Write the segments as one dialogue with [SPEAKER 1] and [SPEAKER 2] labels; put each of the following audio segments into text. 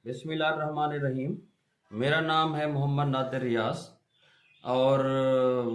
[SPEAKER 1] बिस्मिल्लाहिर्रहमानिर्रहीम। मेरा नाम है मोहम्मद नादिर रियाज और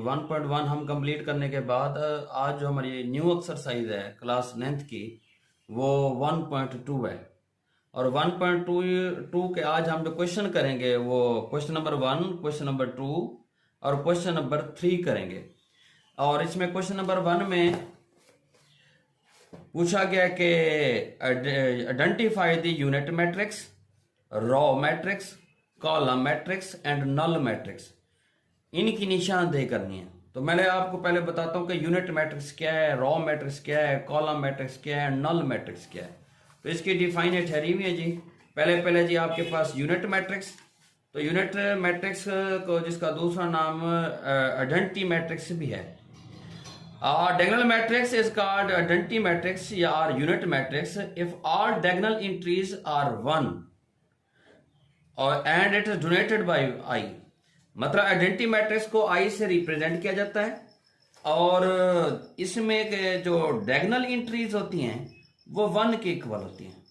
[SPEAKER 1] 1.1 हम कंप्लीट करने के बाद आज जो हमारी न्यू एक्सरसाइज है क्लास 9th की वो 1.2 है। और 1.2 के आज हम जो क्वेश्चन करेंगे वो क्वेश्चन नंबर 1, क्वेश्चन नंबर 2 और क्वेश्चन नंबर 3 करेंगे। और इसमें क्वेश्चन नंबर 1 में पूछा गया कि identify the unit matrix, row matrix, column matrix and null matrix. इनकी निशानदेही करनी है। तो मैं आपको पहले बताता हूं कि यूनिट मैट्रिक्स क्या है, रॉ मैट्रिक्स क्या है, कॉलम मैट्रिक्स क्या है, नल मैट्रिक्स क्या है। तो इसकी डिफाइन ठहरी हुई है जी। पहले जी आपके पास यूनिट मैट्रिक्स। तो यूनिट मैट्रिक्स को जिसका दूसरा नाम आइडेंटिटी मैट्रिक्स भी है। Diagonal matrix is called identity matrix or unit matrix if all diagonal entries are 1 and it is denoted by I। मतलब आइडेंटिटी मैट्रिक्स को I से रिप्रेजेंट किया जाता है और इसमें के जो डायगोनल एंट्रीज होती हैं वो 1 के इक्वल होती हैं।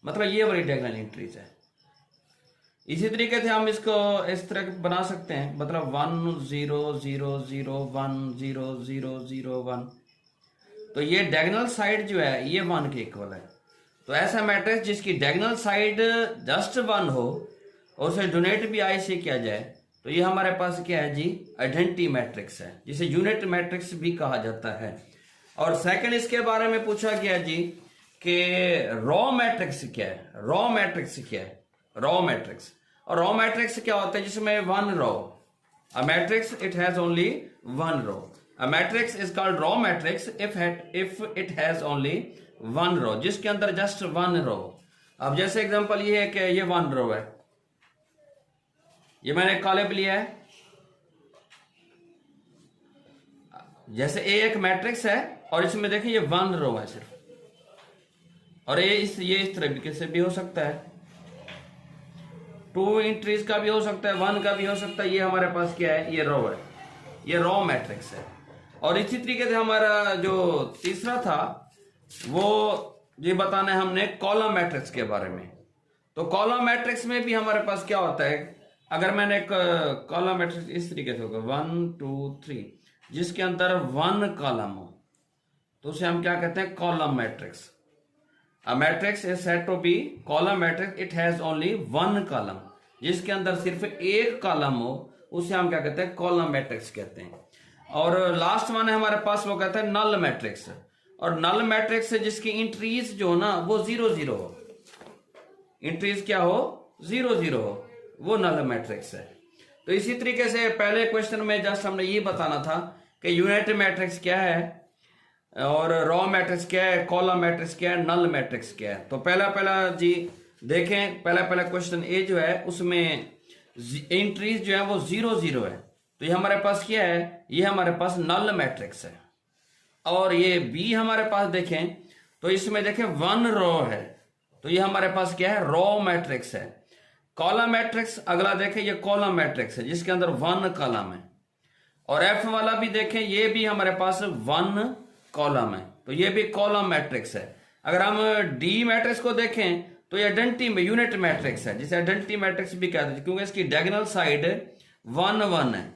[SPEAKER 1] मतलब ये वाली डायगोनल एंट्रीज है। इसी तरीके से हम इसको इस तरह बना सकते हैं, मतलब 1 0 0 0 1 0 0 0 1। तो ये डायगोनल साइड जो है ये 1 के इक्वल है। तो ऐसा मैट्रिक्स जिसकी डायगोनल साइड जस्ट 1 हो और उसे डोनेट भी आई से किया जाए तो ये हमारे पास क्या है जी, आइडेंटिटी मैट्रिक्स है, जिसे यूनिट मैट्रिक्स भी कहा जाता है। और सेकंड इसके बारे में पूछा गया जी कि रॉ मैट्रिक्स क्या है। रॉ मैट्रिक्स क्या है? Row matrix. और रॉ मैट्रिक्स क्या होता है? जिसमें 1 row. A matrix it has only 1 row. A matrix is called row matrix if it has only 1 row, जिसके अंदर जस्ट 1 रो। अब जैसे एग्जांपल ये है कि ये 1 रो है, ये मैंने कॉलम लिया है। जैसे ए एक मैट्रिक्स है और इसमें देखिए ये 1 रो है सिर्फ, और ये इस तरीके से भी हो सकता है, 2 एंट्रीज का भी हो सकता है, 1 का भी हो सकता है। ये हमारे पास क्या है? ये रो है, ये रॉ मैट्रिक्स है। और इसी तरीके से हमारा जो तीसरा था वो ये बताना है हमने कॉलम मैट्रिक्स के बारे में। तो कॉलम मैट्रिक्स में भी हमारे पास क्या होता है? अगर मैंने कॉलम मैट्रिक्स इस तरीके से होगा 1 2 3, जिसके अंदर 1 कॉलम हो तो उसे हम क्या कहते हैं? Column matrix. A matrix is said to be column matrix. It has only 1 column। जिसके अंदर सिर्फ एक कॉलम हो उसे हम क्या कहते हैं? कॉलम मैट्रिक्स कहते हैं। और लास्ट वन है हमारे पास, वो कहते हैं नल मैट्रिक्स। और नल मैट्रिक्स जिसकी इंट्रीज जो हो ना वो 0 0 हो, इंट्रीज क्या हो? 0 0 हो, वो नल मैट्रिक्स है। तो इसी तरीके से पहले क्वेश्चन में जस्ट हमने ये बताना था कि यूनिट मैट्रिक्स क्या है और रॉ मैट्रिक्स क्या है, कॉलम मैट्रिक्स क्या है, नल मैट्रिक्स क्या है। तो पहला जी देखें, पहला क्वेश्चन ए जो है उसमें एंट्रीज जो है वो 0 0 है। तो ये हमारे पास क्या है? ये हमारे पास नल मैट्रिक्स है। और ये बी हमारे पास देखें तो इसमें देखें 1 रो है, तो ये हमारे पास क्या है? रॉ मैट्रिक्स है। कॉलम मैट्रिक्स अगला देखें, ये कॉलम मैट्रिक्स है जिसके अंदर 1 कॉलम है। और एफ वाला भी देखें, ये भी हमारे पास 1 कॉलम है, तो ये भी कॉलम मैट्रिक्स है। अगर हम डी मैट्रिक्स को देखें तो ये आइडेंटिटी यूनिट मैट्रिक्स है, जिसे आइडेंटिटी मैट्रिक्स भी कहते हैं क्योंकि इसकी डायगोनल साइड 1 1 है।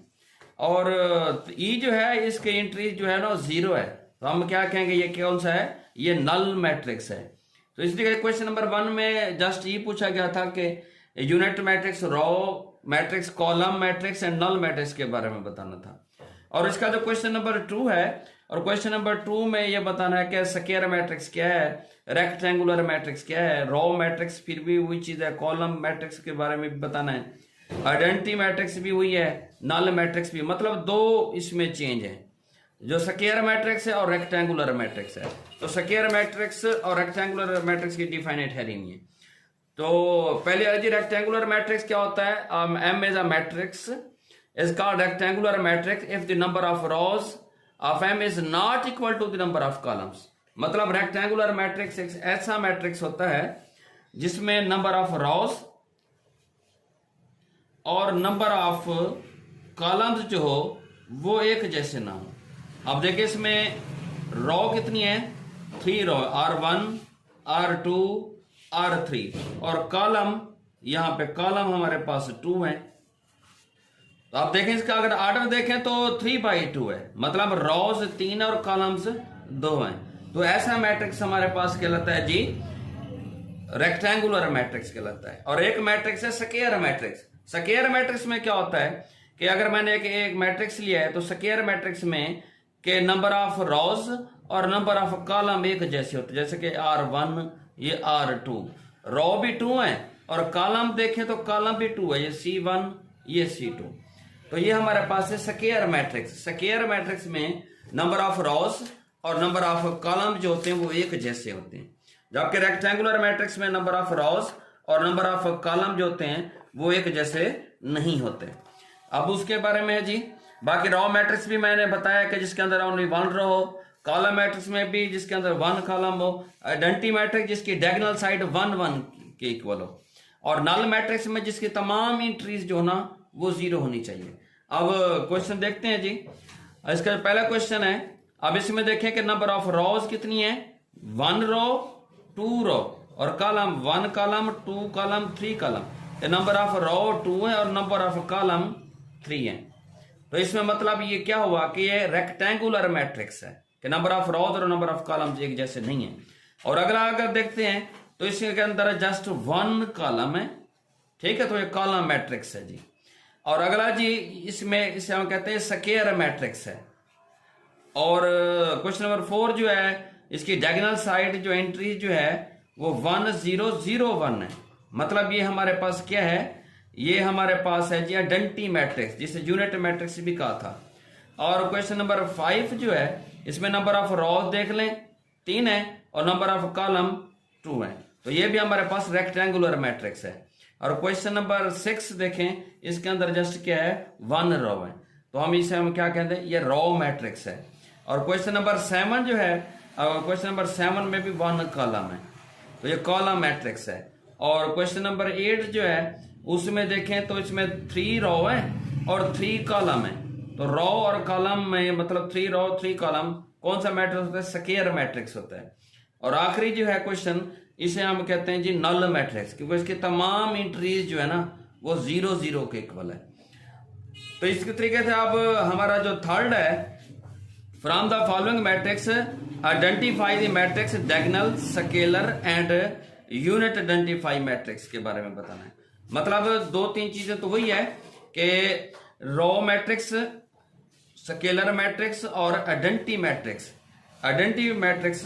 [SPEAKER 1] और ई जो है इसके एंट्री जो है ना 0 है, तो हम क्या कहेंगे? ये कौन सा है? ये नल मैट्रिक्स है। तो इसलिए क्वेश्चन नंबर 1 में जस्ट ये पूछा गया था कि unit matrix, row matrix, column matrix and null matrix के बारे में बताना था। और इसका जो क्वेश्चन नंबर 2 है, और क्वेश्चन नंबर 2 में ये बताना है कि स्क्वायर मैट्रिक्स क्या है, रेक्टेंगुलर मैट्रिक्स क्या है, रॉ मैट्रिक्स फिर भी वही चीज है, कॉलम मैट्रिक्स के बारे में भी बताना है, आइडेंटिटी मैट्रिक्स भी वही है, नल मैट्रिक्स भी। मतलब 2 इसमें चेंज है, जो स्क्वायर मैट्रिक्स है और रेक्टेंगुलर मैट्रिक्स है। तो स्क्वायर मैट्रिक्स और रेक्टेंगुलर मैट्रिक्स की डिफाइनेट है नहीं है। तो पहले जी रेक्टेंगुलर मैट्रिक्स क्या होता है? M is a matrix is called rectangular matrix if the number of rows of M is not equal to the number of columns। मतलब रेक्टेंगुलर मैट्रिक्स एक ऐसा मैट्रिक्स होता है जिसमें नंबर ऑफ रोज और नंबर ऑफ कॉलम्स जो हो वो एक जैसे ना हो। अब देखिए इसमें रो कितनी है? 3 रो, R1 R2 R3 और कॉलम, यहां पे कॉलम हमारे पास 2 है। तो आप देखें इसका अगर ऑर्डर देखें तो 3/2 है, मतलब रोज 3 और कॉलम्स 2 हैं। तो ऐसा मैट्रिक्स हमारे पास कहलाता है जी रेक्टेंगुलर मैट्रिक्स कहलाता है। और एक मैट्रिक्स है स्क्वायर मैट्रिक्स। स्क्वायर मैट्रिक्स में क्या होता है कि अगर मैंने एक मैट्रिक्स लिया है तो स्क्वायर मैट्रिक्स में के नंबर ऑफ रोज और नंबर ऑफ कॉलम एक जैसे होते हैं, जैसे कि R1 ये R2, रो भी 2 है और कॉलम देखें तो कॉलम भी 2 है, ये C1 ये C2। तो ये हमारे पास है स्क्वायर मैट्रिक्स। स्क्वायर मैट्रिक्स में नंबर ऑफ रोज और नंबर ऑफ कॉलम जो होते हैं वो एक जैसे होते हैं, जबकि रेक्टेंगुलर मैट्रिक्स में नंबर ऑफ रोज और नंबर ऑफ कॉलम जो होते हैं वो एक जैसे नहीं होते। अब उसके बारे में है जी, बाकी रो मैट्रिक्स भी मैंने बताया कि जिसके अंदर ओनली 1 रो हो, कॉलम मैट्रिक्स में भी जिसके अंदर 1 कॉलम हो, आइडेंटिटी मैट्रिक्स जिसकी डायगोनल साइड 1 1 के इक्वल हो, और नल मैट्रिक्स में जिसकी तमाम एंट्रीज जो ना वो 0 होनी चाहिए। अब क्वेश्चन देखते हैं जी। इसका पहला क्वेश्चन है, अब इसमें देखें कि नंबर ऑफ रोज कितनी है, 1 रो 2 रो और column 1 column 2 column 3 column. Number of row 2 है और नंबर ऑफ कॉलम 3 है। तो इसमें मतलब ये क्या हुआ कि ये रेक्टेंगुलर मैट्रिक्स है कि नंबर ऑफ रोज और नंबर ऑफ कॉलम एक जैसे नहीं है। और अगला अगर देखते हैं तो इसके अंदर जस्ट 1 कॉलम है, ठीक है, तो ये कॉलम मैट्रिक्स है जी। और अगला जी इसमें इसे हम कहते हैं स्क्वायर मैट्रिक्स है। और क्वेश्चन नंबर 4 जो है इसकी डायगोनल साइड जो एंट्री जो है वो 1 0 0 1 है, मतलब ये हमारे पास क्या है, ये हमारे पास है जी आइडेंटिटी मैट्रिक्स, जिसे यूनिट मैट्रिक्स भी कहा था। और क्वेश्चन नंबर 5 जो है इसमें नंबर ऑफ रोज देख लें 3 है और नंबर ऑफ कॉलम 2 है, तो ये भी हमारे पास रेक्टेंगुलर मैट्रिक्स है। और क्वेश्चन नंबर 6 देखें, इसके अंदर जस्ट क्या है 1 रो है, तो हम क्या कहते हैं, ये रो मैट्रिक्स है। और क्वेश्चन नंबर 7 जो है, क्वेश्चन नंबर 7 में भी 1 कॉलम है, तो ये कॉलम मैट्रिक्स है। और क्वेश्चन नंबर 8 जो है उसमें देखें तो इसमें 3 रो है और 3 कॉलम है, तो रो और कॉलम में मतलब 3 रो 3 कॉलम कौन सा मैट्रिक्स होता है, स्क्वायर मैट्रिक्स होता है। और आखिरी जो है क्वेश्चन, इसे हम कहते हैं जी नल मैट्रिक्स, क्योंकि इसकी तमाम एंट्रीज जो है ना वो 0 0 के इक्वल है। तो इस तरीके से अब हमारा जो थर्ड है, from the following matrix identify the matrix diagonal scalar and unit identify matrix के बारे में बताना है। मतलब 2-3 चीजें तो वही है कि रो मैट्रिक्स, स्केलर मैट्रिक्स और identity matrix. Identity matrix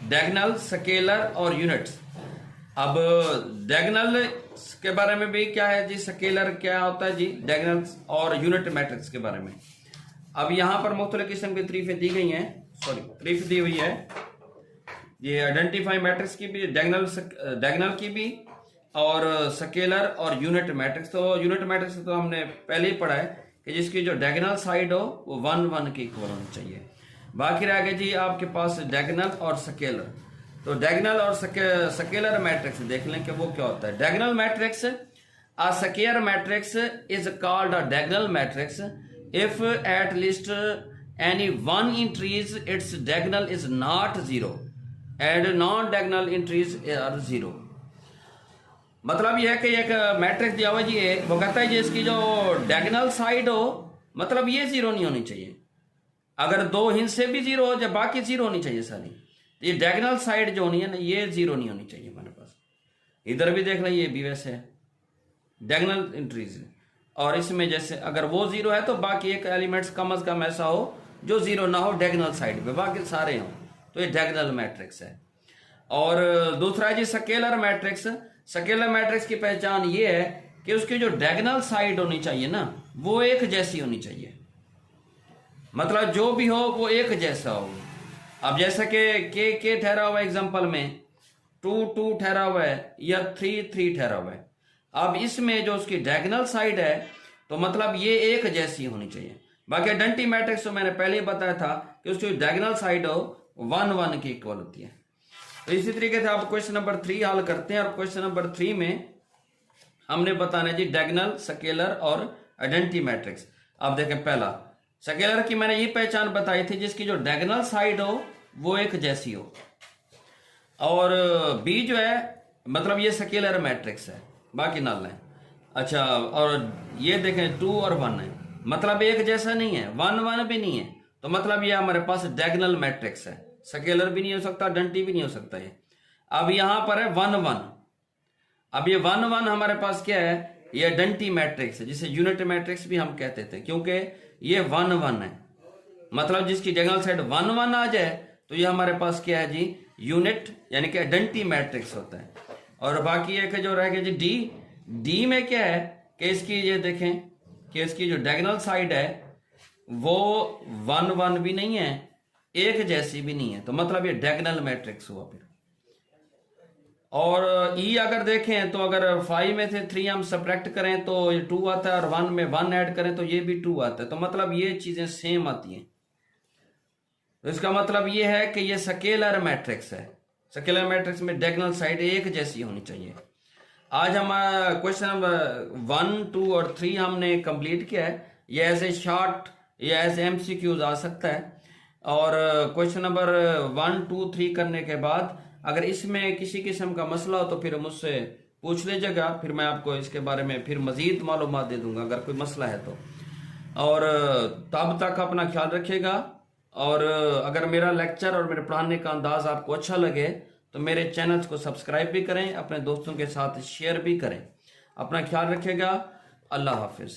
[SPEAKER 1] diagonal, scalar और यूनिट्स। अब डायगोनल के बारे में भी क्या है जी, स्केलर क्या होता है जी, डायगोनल और यूनिट मैट्रिक्स के बारे में। अब यहां पर मुख्तलिफ किस्म की तरीफें दी गई हैं, तरीफ दी हुई है ये आइडेंटिफाई मैट्रिक्स की भी, डायगोनल की भी, और स्केलर और यूनिट मैट्रिक्स। तो यूनिट मैट्रिक्स तो हमने पहले ही पढ़ा है कि जिसकी जो डायगोनल साइड हो वो 1 1 के इक्वल होनी चाहिए। बाकी रह गए जी आपके पास डायगोनल और स्केलर। तो डायगोनल और स्केलर मैट्रिक्स देख लें कि वो क्या होता है। Diagonal matrix, a square matrix is called a diagonal matrix if at least any one entries its diagonal is not 0 and non diagonal entries are 0। मतलब यह है कि एक मैट्रिक्स दिया हुआ जी है, वो कहता है जी इसकी जो डायगोनल साइड हो मतलब ये 0 नहीं होनी चाहिए, अगर 2 हिस्से भी 0 हो जब बाकी 0 होनी चाहिए सारी। तो ये डायगोनल साइड जो होनी है ना ये 0 नहीं होनी चाहिए हमारे पास। इधर भी देख लें ये भी वैसे है डायगोनल एंट्रीज, और इसमें जैसे अगर वो 0 है तो बाकी एक एलिमेंट्स कम से कम ऐसा हो जो 0 ना हो डायगोनल साइड पे, बाकी सारे हों, तो ये डायगोनल मैट्रिक्स है। और दूसरा है जी स्केलर मैट्रिक्स। स्केलर मैट्रिक्स की पहचान ये है कि उसकी जो डायगोनल साइड होनी चाहिए ना वो एक जैसी होनी चाहिए, मतलब जो भी हो वो एक जैसा हो। अब जैसा कि के ठहरा हुआ है एग्जांपल में, 2 2 ठहरा हुआ है या 3 3 ठहरा हुआ है। अब इसमें जो उसकी डायगोनल साइड है तो मतलब ये एक जैसी होनी चाहिए। बाकी आइडेंटिटी मैट्रिक्स तो मैंने पहले ही बताया था कि उसकी डायगोनल साइड हो 1 1 की इक्वल होती है। तो इसी तरीके से आप क्वेश्चन नंबर 3 हल करते हैं, और क्वेश्चन नंबर 3 में हमने बताना है जी डायगोनल, स्केलर और आइडेंटिटी मैट्रिक्स। अब देखें पहला स्केलर की मैंने ये पहचान बताई थी जिसकी जो डायगोनल साइड हो वो एक जैसी हो, और बी जो है मतलब ये स्केलर मैट्रिक्स है, बाकी नल है। अच्छा, और ये देखें 2 और 1 है, मतलब एक जैसा नहीं है, 1 1 भी नहीं है, तो मतलब ये हमारे पास डायगोनल मैट्रिक्स है, स्केलर भी नहीं हो सकता, डंटी भी नहीं हो सकता ये। अब यहां पर है 1 1, अब ये 1 1 हमारे पास क्या है, ये डंटी मैट्रिक्स है, जिसे यूनिट मैट्रिक्स भी हम कहते थे, क्योंकि ये 1 1 है, मतलब जिसकी डायगोनल साइड 1 1 आ जाए तो ये हमारे पास क्या है जी, यूनिट यानी कि डंटी मैट्रिक्स होता है। और बाकी एक जो रह गया जी डी, डी में क्या है कि इसकी ये देखें कि इसकी जो डायगोनल साइड है वो 1 1 भी नहीं है, एक जैसी भी नहीं है, तो मतलब ये डायगोनल मैट्रिक्स हुआ फिर। और ई अगर देखें तो अगर 5 में से 3 हम सब्ट्रैक्ट करें तो ये 2 आता है, और 1 में 1 ऐड करें तो ये भी 2 आता है, तो मतलब ये चीजें सेम आती हैं। तो इसका मतलब ये है कि ये स्केलर मैट्रिक्स है, स्केलर मैट्रिक्स में डायगोनल साइड एक जैसी होनी चाहिए। आज हम क्वेश्चन नंबर 1 2 और 3 हमने कंप्लीट किया है। ये ऐसे शॉर्ट या ऐसे एमसीक्यूज आ सकता है। और क्वेश्चन नंबर 1 2 3 करने के बाद अगर इसमें किसी किस्म का मसला हो तो फिर मुझसे पूछ लीजिएगा, फिर मैं आपको इसके बारे में फिर मजीद मालूमात दे दूंगा अगर कोई मसला है तो। और तब तक अपना ख्याल रखिएगा। और अगर मेरा लेक्चर और मेरे पढ़ाने का अंदाज आपको अच्छा लगे तो मेरे चैनल को सब्सक्राइब भी करें, अपने दोस्तों के साथ शेयर भी करें। अपना ख्याल रखिएगा। अल्लाह हाफिज।